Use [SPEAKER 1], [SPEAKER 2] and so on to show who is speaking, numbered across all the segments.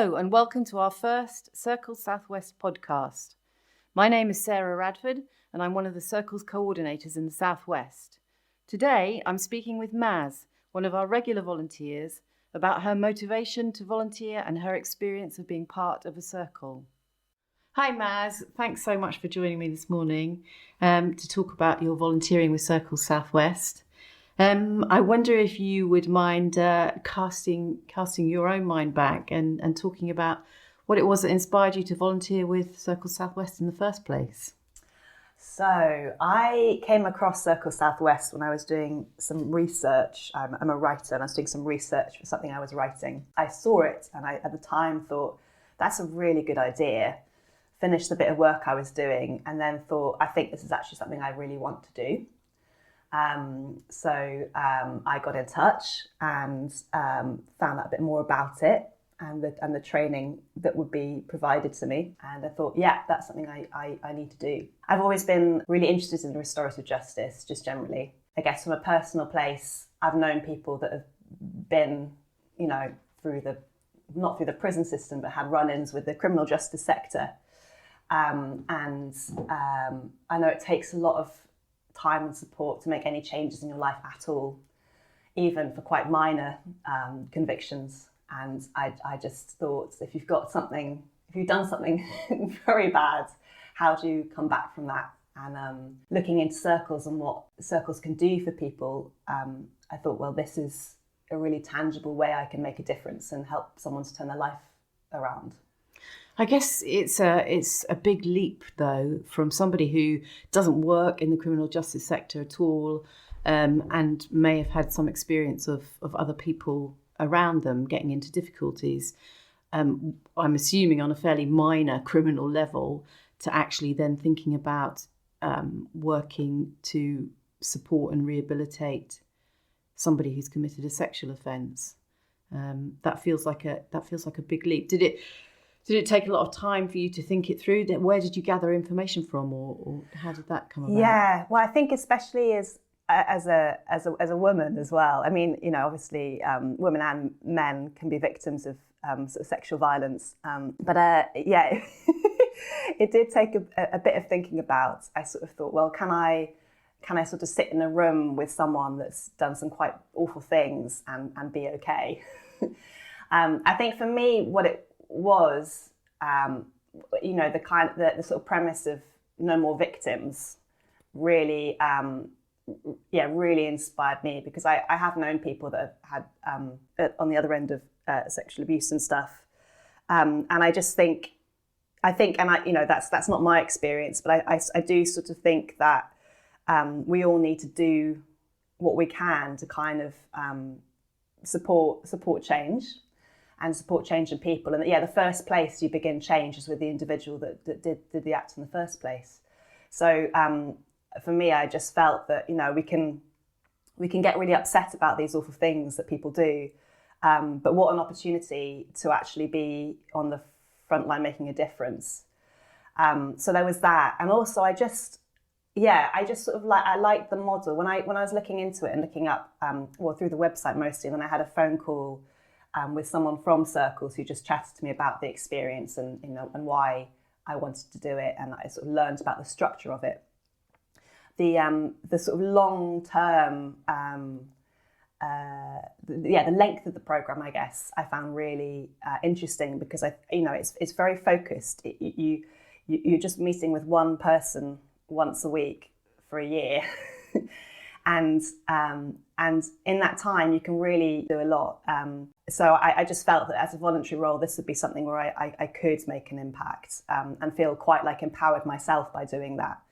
[SPEAKER 1] Hello and welcome to our first Circle Southwest podcast. My name is Sara Radford and I'm one of the Circle's coordinators in the Southwest. Today I'm speaking with Maz, one of our regular volunteers, about her motivation to volunteer and her experience of being part of a circle. Hi Maz, thanks so much for joining me this morning to talk about your volunteering with Circle Southwest. I wonder if you would mind casting your own mind back and talking about what it was that inspired you to volunteer with Circle Southwest in the first place.
[SPEAKER 2] So I came across Circle Southwest when I was doing some research. I'm a writer and I was doing some research for something I was writing. I saw it and I at the time thought, that's a really good idea. Finished the bit of work I was doing and then thought, I think this is actually something I really want to do. So I got in touch and found out a bit more about it and the training that would be provided to me. And I thought, yeah, that's something I need to do. I've always been really interested in restorative justice, just generally. I guess from a personal place, I've known people that have been, not through the prison system, but had run-ins with the criminal justice sector. And I know it takes a lot of time and support to make any changes in your life at all, even for quite minor convictions. And I just thought, if you've done something very bad, how do you come back from that? And looking into circles and what circles can do for people, I thought, well, this is a really tangible way I can make a difference and help someone to turn their life around.
[SPEAKER 1] I guess it's a big leap, though, from somebody who doesn't work in the criminal justice sector at all and may have had some experience of other people around them getting into difficulties, I'm assuming on a fairly minor criminal level, to actually then thinking about working to support and rehabilitate somebody who's committed a sexual offence. That feels like a big leap. Did it take a lot of time for you to think it through? Where did you gather information from, or how did that come about?
[SPEAKER 2] Yeah, well, I think especially as a woman as well. I mean, obviously, women and men can be victims of sort of sexual violence. But yeah, it did take a bit of thinking about. I sort of thought, well, can I sort of sit in a room with someone that's done some quite awful things and be okay? I think for me, what it was, the sort of premise of no more victims really, really inspired me, because I have known people that have had on the other end of sexual abuse and stuff, and I just think, that's not my experience, but I do sort of think that we all need to do what we can to kind of support change. And support change in people. And the first place you begin change is with the individual that did the act in the first place. So for me, I just felt that, we can get really upset about these awful things that people do. But what an opportunity to actually be on the front line making a difference. So there was that. And also I liked the model. When I was looking into it and looking up, through the website mostly, and then I had a phone call with someone from Circles who just chatted to me about the experience and why I wanted to do it, and I sort of learned about the structure of it. The sort of long term, the length of the program, I guess, I found really interesting, because it's very focused. You're just meeting with one person once a week for a year. And in that time, you can really do a lot. So I just felt that as a voluntary role, this would be something where I could make an impact and feel quite like empowered myself by doing that,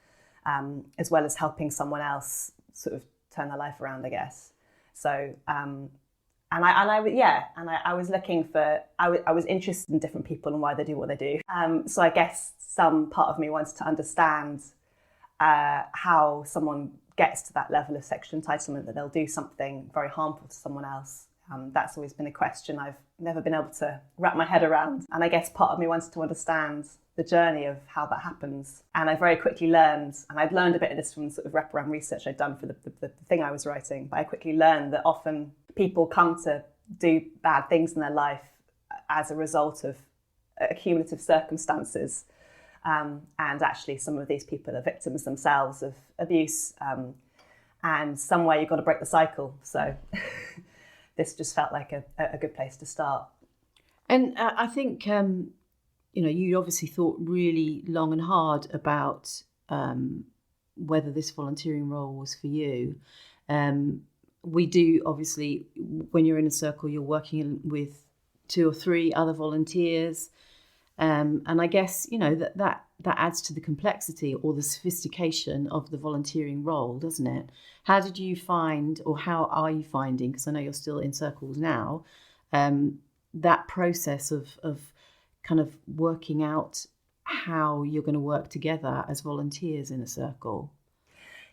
[SPEAKER 2] as well as helping someone else sort of turn their life around, I guess. So I was looking for, I was interested in different people and why they do what they do. So I guess some part of me wanted to understand how someone gets to that level of sexual entitlement, that they'll do something very harmful to someone else. That's always been a question I've never been able to wrap my head around. And I guess part of me wanted to understand the journey of how that happens. And I very quickly learned, and I'd learned a bit of this from sort of wraparound research I'd done for the thing I was writing, but I quickly learned that often people come to do bad things in their life as a result of accumulative circumstances. And actually some of these people are victims themselves of abuse, and somewhere you've got to break the cycle. So this just felt like a good place to start.
[SPEAKER 1] And I think, you obviously thought really long and hard about whether this volunteering role was for you. We do, obviously, when you're in a circle, you're working with 2 or 3 other volunteers. And I guess, that adds to the complexity or the sophistication of the volunteering role, doesn't it? How did you find, or how are you finding, because I know you're still in circles now, that process of kind of working out how you're going to work together as volunteers in a circle?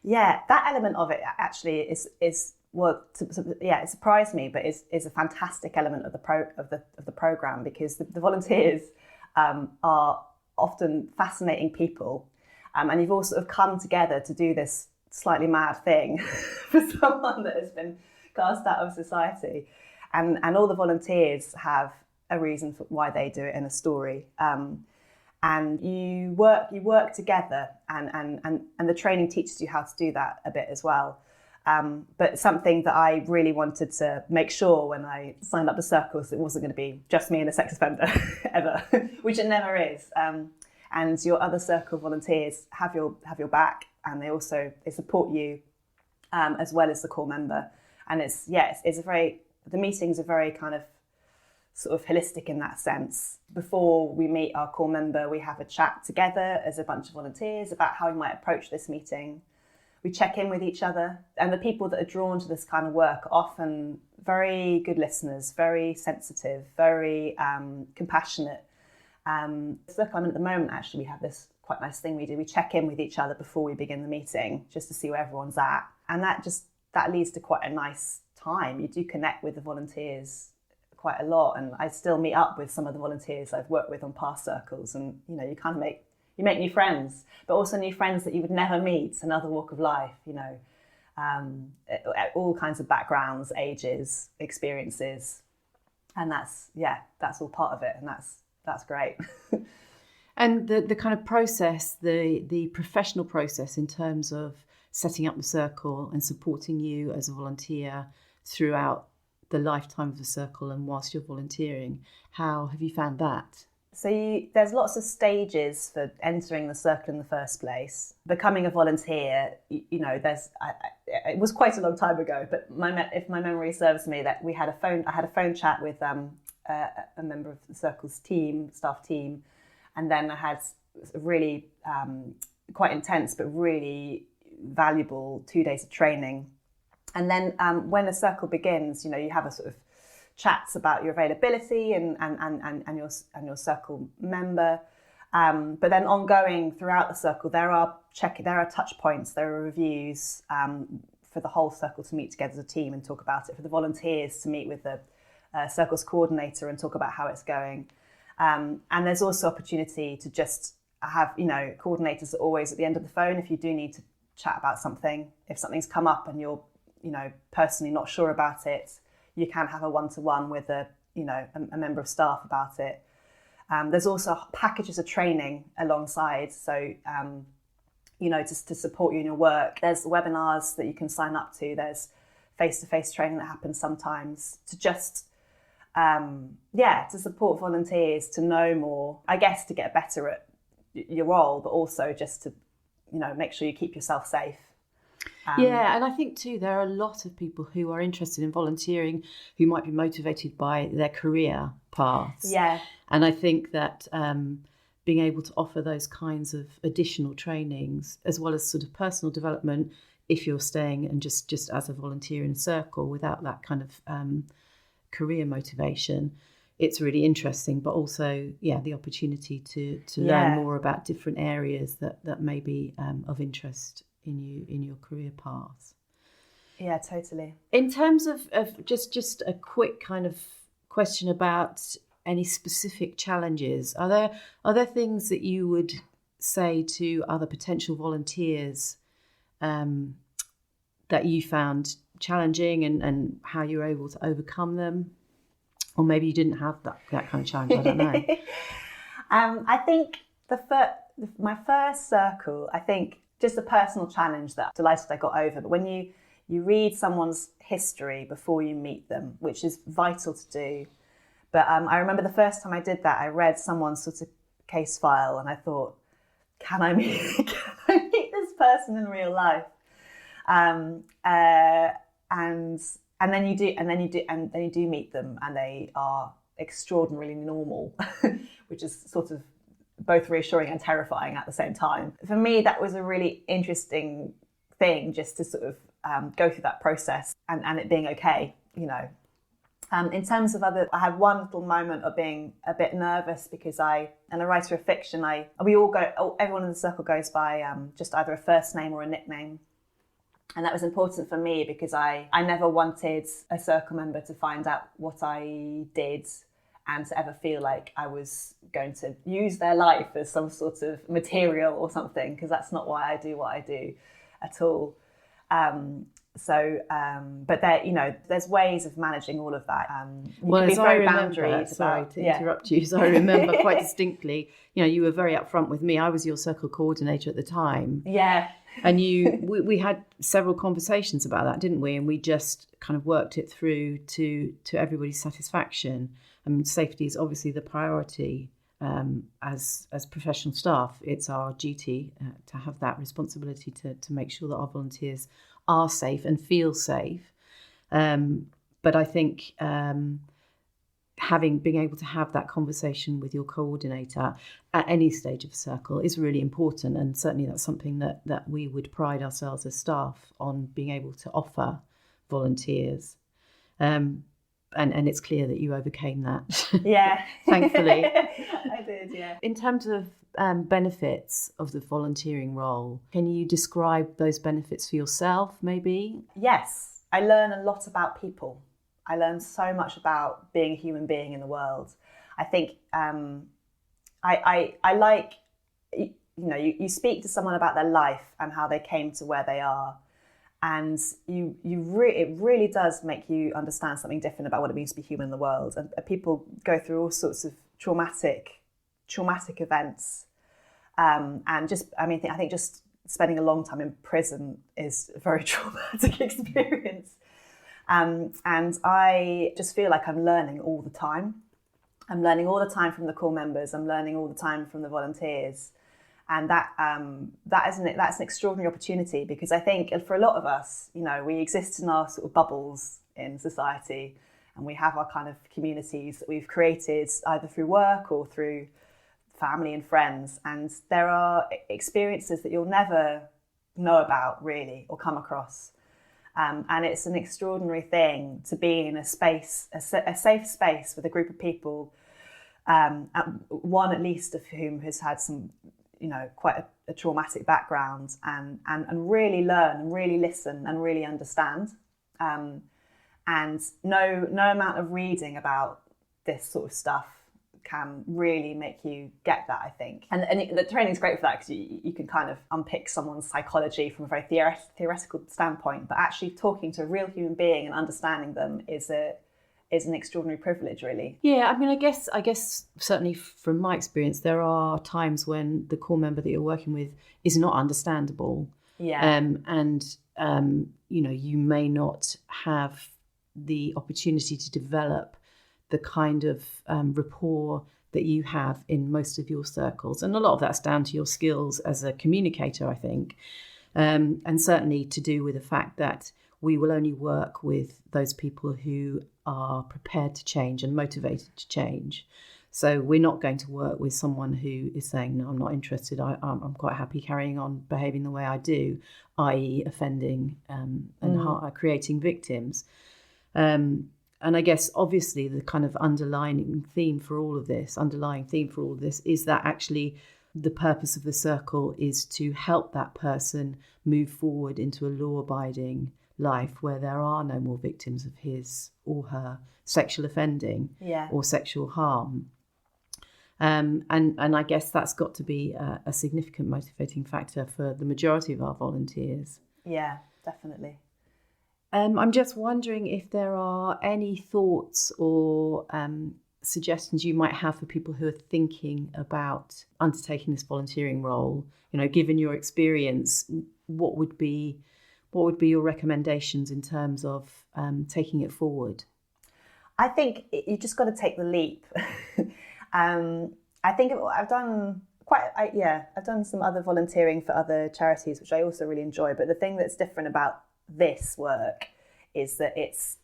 [SPEAKER 2] Yeah, that element of it actually is it surprised me, but is a fantastic element of the program, because the volunteers are often fascinating people, and you've all sort of come together to do this slightly mad thing for someone that has been cast out of society, and all the volunteers have a reason for why they do it in a story, and you work together, and the training teaches you how to do that a bit as well. But something that I really wanted to make sure when I signed up to circles, it wasn't going to be just me and a sex offender ever, which it never is. And your other circle volunteers have your back, and they support you, as well as the core member. And the meetings are very kind of sort of holistic in that sense. Before we meet our core member, we have a chat together as a bunch of volunteers about how we might approach this meeting. We check in with each other, and the people that are drawn to this kind of work are often very good listeners, very sensitive, very compassionate. So I'm at the moment, actually, we have this quite nice thing we do. We check in with each other before we begin the meeting, just to see where everyone's at. And that leads to quite a nice time. You do connect with the volunteers quite a lot, and I still meet up with some of the volunteers I've worked with on past circles, and you kind of make new friends, but also new friends that you would never meet, another walk of life, all kinds of backgrounds, ages, experiences, and that's all part of it, and that's great.
[SPEAKER 1] And the kind of process, the professional process in terms of setting up the circle and supporting you as a volunteer throughout the lifetime of the circle and whilst you're volunteering, how have you found that?
[SPEAKER 2] So there's lots of stages for entering the circle in the first place. Becoming a volunteer, it was quite a long time ago, but if my memory serves me, that I had a phone chat with a member of the circle's staff team, and then I had a really quite intense but really valuable 2 days of training. And then when a circle begins, you have a sort of chats about your availability and your circle member, but then ongoing throughout the circle, there are touch points, there are reviews for the whole circle to meet together as a team and talk about it, for the volunteers to meet with the circle's coordinator and talk about how it's going, and there's also opportunity to just have coordinators are always at the end of the phone if you do need to chat about something. If something's come up and you're personally not sure about it, you can have a one-to-one with a member of staff about it. There's also packages of training alongside, so just to support you in your work. There's webinars that you can sign up to. There's face-to-face training that happens sometimes to just to support volunteers to know more, I guess, to get better at your role, but also just to make sure you keep yourself safe.
[SPEAKER 1] And I think too there are a lot of people who are interested in volunteering who might be motivated by their career paths. And I think that being able to offer those kinds of additional trainings, as well as sort of personal development, if you're staying and just as a volunteer in a circle without that kind of career motivation, it's really interesting. But also the opportunity to learn more about different areas that may be of interest in your career path.
[SPEAKER 2] Yeah, totally.
[SPEAKER 1] In terms of just a quick kind of question about any specific challenges, are there things that you would say to other potential volunteers that you found challenging and how you were able to overcome them? Or maybe you didn't have that kind of challenge, I don't know.
[SPEAKER 2] I think my first circle, I think just a personal challenge that I'm delighted I got over. But when you read someone's history before you meet them, which is vital to do. But I remember the first time I did that, I read someone's sort of case file and I thought, can I meet this person in real life? And then you do meet them, and they are extraordinarily normal, which is sort of both reassuring and terrifying at the same time. For me, that was a really interesting thing, just to sort of go through that process and it being okay, you know. In terms of I had one little moment of being a bit nervous because and a writer of fiction, everyone in the circle goes by just either a first name or a nickname. And that was important for me because I never wanted a circle member to find out what I did and to ever feel like I was going to use their life as some sort of material or something, because that's not why I do what I do at all. But there, you know, there's ways of managing all of that. You can be very boundaried.
[SPEAKER 1] Sorry to interrupt you. So I remember quite distinctly, you know, you were very upfront with me. I was your circle coordinator at the time.
[SPEAKER 2] Yeah.
[SPEAKER 1] And we had several conversations about that, didn't we? And we just kind of worked it through to everybody's satisfaction. I mean, safety is obviously the priority. As professional staff, it's our duty to have that responsibility to make sure that our volunteers are safe and feel safe. But I think being able to have that conversation with your coordinator at any stage of a circle is really important, and certainly that's something that we would pride ourselves as staff on being able to offer volunteers. And it's clear that you overcame that.
[SPEAKER 2] Yeah.
[SPEAKER 1] Thankfully.
[SPEAKER 2] I did, yeah.
[SPEAKER 1] In terms of benefits of the volunteering role, can you describe those benefits for yourself, maybe?
[SPEAKER 2] Yes. I learn a lot about people. I learn so much about being a human being in the world. I think I like, you know, you speak to someone about their life and how they came to where they are. And it really does make you understand something different about what it means to be human in the world. And people go through all sorts of traumatic events. And just, I think just spending a long time in prison is a very traumatic experience. And I just feel like I'm learning all the time. I'm learning all the time from the core members. I'm learning all the time from the volunteers. And that's an extraordinary opportunity, because I think for a lot of us, you know, we exist in our sort of bubbles in society, and we have our kind of communities that we've created either through work or through family and friends. And there are experiences that you'll never know about really or come across. And it's an extraordinary thing to be in a space, a safe space with a group of people, one at least of whom has had some, you know, quite a traumatic background, and really learn and really listen and really understand. And no amount of reading about this sort of stuff can really make you get that, I think. And the training's great for that, because you can kind of unpick someone's psychology from a very theoretical standpoint, but actually talking to a real human being and understanding them is an extraordinary privilege, really.
[SPEAKER 1] Yeah, I mean, I guess certainly from my experience, there are times when the core member that you're working with is not understandable.
[SPEAKER 2] Yeah.
[SPEAKER 1] You know, you may not have the opportunity to develop the kind of rapport that you have in most of your circles. And a lot of that's down to your skills as a communicator, I think. And certainly to do with the fact that we will only work with those people who are prepared to change and motivated to change. So we're not going to work with someone who is saying, no, I'm not interested. I'm quite happy carrying on behaving the way I do, i.e. offending and creating victims. And I guess, obviously, the kind of underlying theme for all of this is that actually the purpose of the circle is to help that person move forward into a law-abiding life where there are no more victims of his or her sexual offending or sexual harm. And I guess that's got to be a significant motivating factor for the majority of our volunteers.
[SPEAKER 2] Yeah, definitely.
[SPEAKER 1] I'm just wondering if there are any thoughts or suggestions you might have for people who are thinking about undertaking this volunteering role. Given your experience, what would be your recommendations in terms of taking it forward?
[SPEAKER 2] I think you just got to take the leap. I think I've done I've done some other volunteering for other charities, which I also really enjoy. But the thing that's different about this work is that it's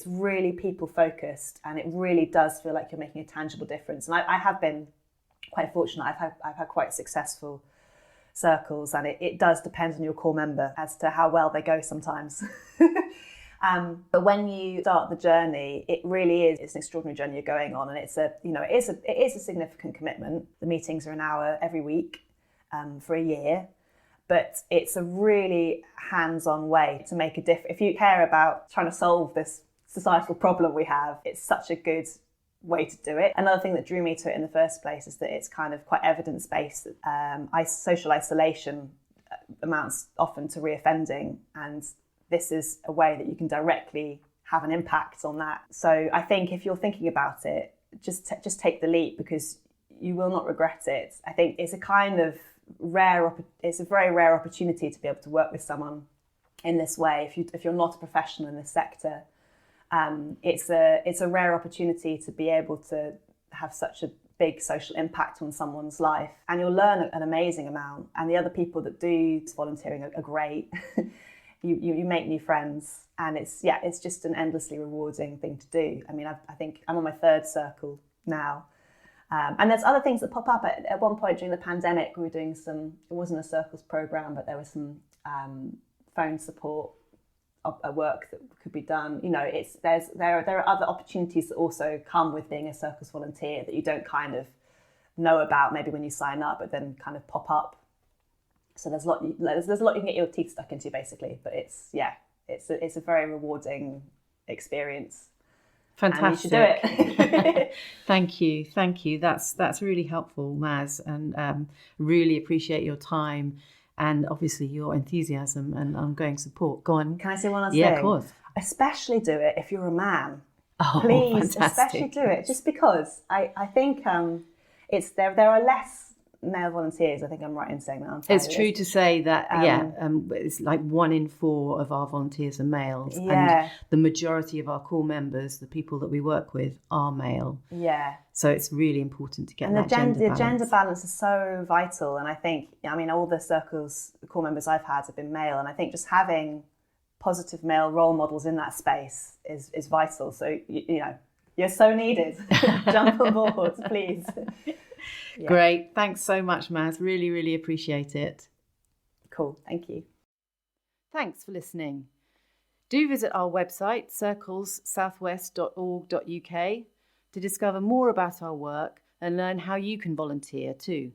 [SPEAKER 2] really people focused, and it really does feel like you're making a tangible difference. And I have been quite fortunate. I've had quite successful circles, and it does depend on your core member as to how well they go sometimes. But when you start the journey, it's an extraordinary journey you're going on, and it is a significant commitment. The meetings are an hour every week for a year, but it's a really hands-on way to make a difference. If you care about trying to solve this societal problem we have, it's such a good way to do it. Another thing that drew me to it in the first place is that it's kind of quite evidence-based. Social isolation amounts often to reoffending, and this is a way that you can directly have an impact on that. So I think if you're thinking about it, just take the leap, because you will not regret it. I think it's a kind of it's a very rare opportunity to be able to work with someone in this way. If you're not a professional in this sector, it's a rare opportunity to be able to have such a big social impact on someone's life, and you'll learn an amazing amount. And the other people that do volunteering are great. You make new friends, and it's just an endlessly rewarding thing to do. I mean, I think I'm on my third circle now. And there's other things that pop up. At one point during the pandemic, we were doing it wasn't a circles program, but there was some phone support work that could be done. There are other opportunities that also come with being a circus volunteer that you don't kind of know about maybe when you sign up, but then kind of pop up. So there's a lot you can get your teeth stuck into, basically. But it's a very rewarding experience.
[SPEAKER 1] Fantastic.
[SPEAKER 2] And you should do it.
[SPEAKER 1] Thank you. That's really helpful, Maz, and really appreciate your time and obviously your enthusiasm and ongoing support. Go on.
[SPEAKER 2] Can I say one last thing?
[SPEAKER 1] Yeah, of course.
[SPEAKER 2] Especially do it if you're a man.
[SPEAKER 1] Oh,
[SPEAKER 2] please,
[SPEAKER 1] fantastic.
[SPEAKER 2] Especially do it, just because I think there are less male volunteers. I think I'm right in saying that.
[SPEAKER 1] It's true to say that, it's like 1 in 4 of our volunteers are males.
[SPEAKER 2] Yeah.
[SPEAKER 1] And the majority of our core members, the people that we work with, are male.
[SPEAKER 2] Yeah.
[SPEAKER 1] So it's really important to get
[SPEAKER 2] and
[SPEAKER 1] that gender balance.
[SPEAKER 2] The gender balance is so vital. And I think, all the circles, the core members I've had have been male. And I think just having positive male role models in that space is vital. So, you're so needed. Jump on board, please. Yeah.
[SPEAKER 1] Great. Thanks so much, Maz. Really, really appreciate it.
[SPEAKER 2] Cool. Thank you.
[SPEAKER 1] Thanks for listening. Do visit our website, circlessouthwest.org.uk, to discover more about our work and learn how you can volunteer too.